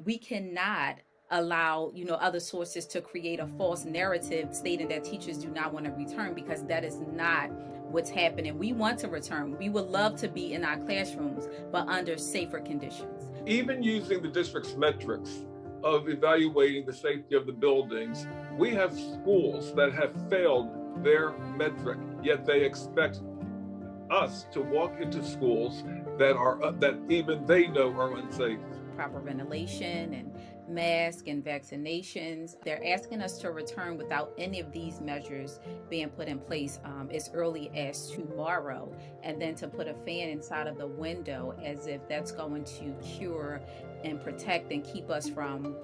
We cannot allow, other sources to create a false narrative stating that teachers do not want to return, because that is not what's happening. We want to return. We would love to be in our classrooms, but under safer conditions. Even using the district's metrics of evaluating the safety of the buildings, we have schools that have failed their metric, yet they expect us to walk into schools that even they know are unsafe. Proper ventilation and mask and vaccinations. They're asking us to return without any of these measures being put in place as early as tomorrow, and then to put a fan inside of the window as if that's going to cure and protect and keep us from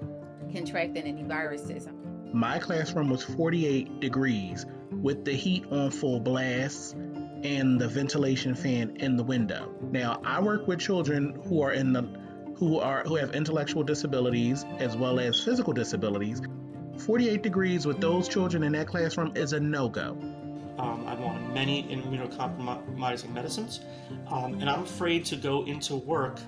contracting any viruses. My classroom was 48 degrees with the heat on full blast and the ventilation fan in the window. Now, I work with children who have intellectual disabilities as well as physical disabilities. 48 degrees with those children in that classroom is a no-go. I'm on many immunocompromising medicines, and I'm afraid to go into work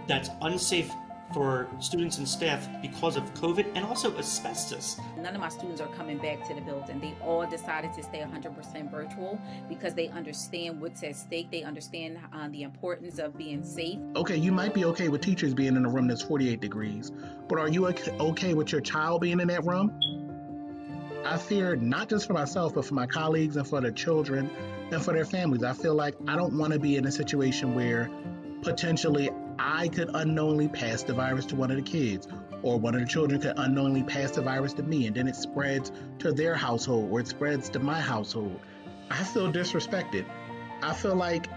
that's unsafe for students and staff because of COVID and also asbestos. None of my students are coming back to the building. They all decided to stay 100% virtual because they understand what's at stake. They understand the importance of being safe. Okay, you might be okay with teachers being in a room that's 48 degrees, but are you okay with your child being in that room? I fear not just for myself, but for my colleagues and for the children and for their families. I feel like I don't want to be in a situation where potentially I could unknowingly pass the virus to one of the kids, or one of the children could unknowingly pass the virus to me, and then it spreads to their household or it spreads to my household. I feel disrespected. I feel like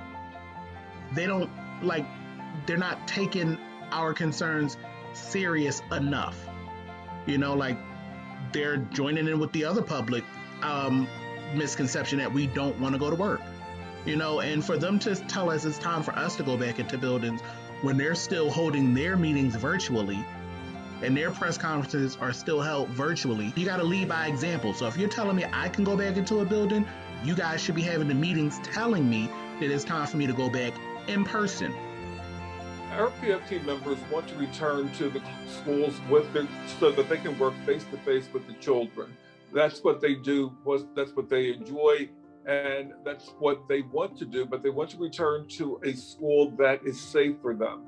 they're not taking our concerns serious enough. They're joining in with the other public misconception that we don't want to go to work. And for them to tell us it's time for us to go back into buildings when they're still holding their meetings virtually and their press conferences are still held virtually, you got to lead by example. So if you're telling me I can go back into a building, you guys should be having the meetings telling me that it's time for me to go back in person. Our PFT members want to return to the schools so that they can work face-to-face with the children. That's what they do, that's what they enjoy, and that's what they want to do, but they want to return to a school that is safe for them.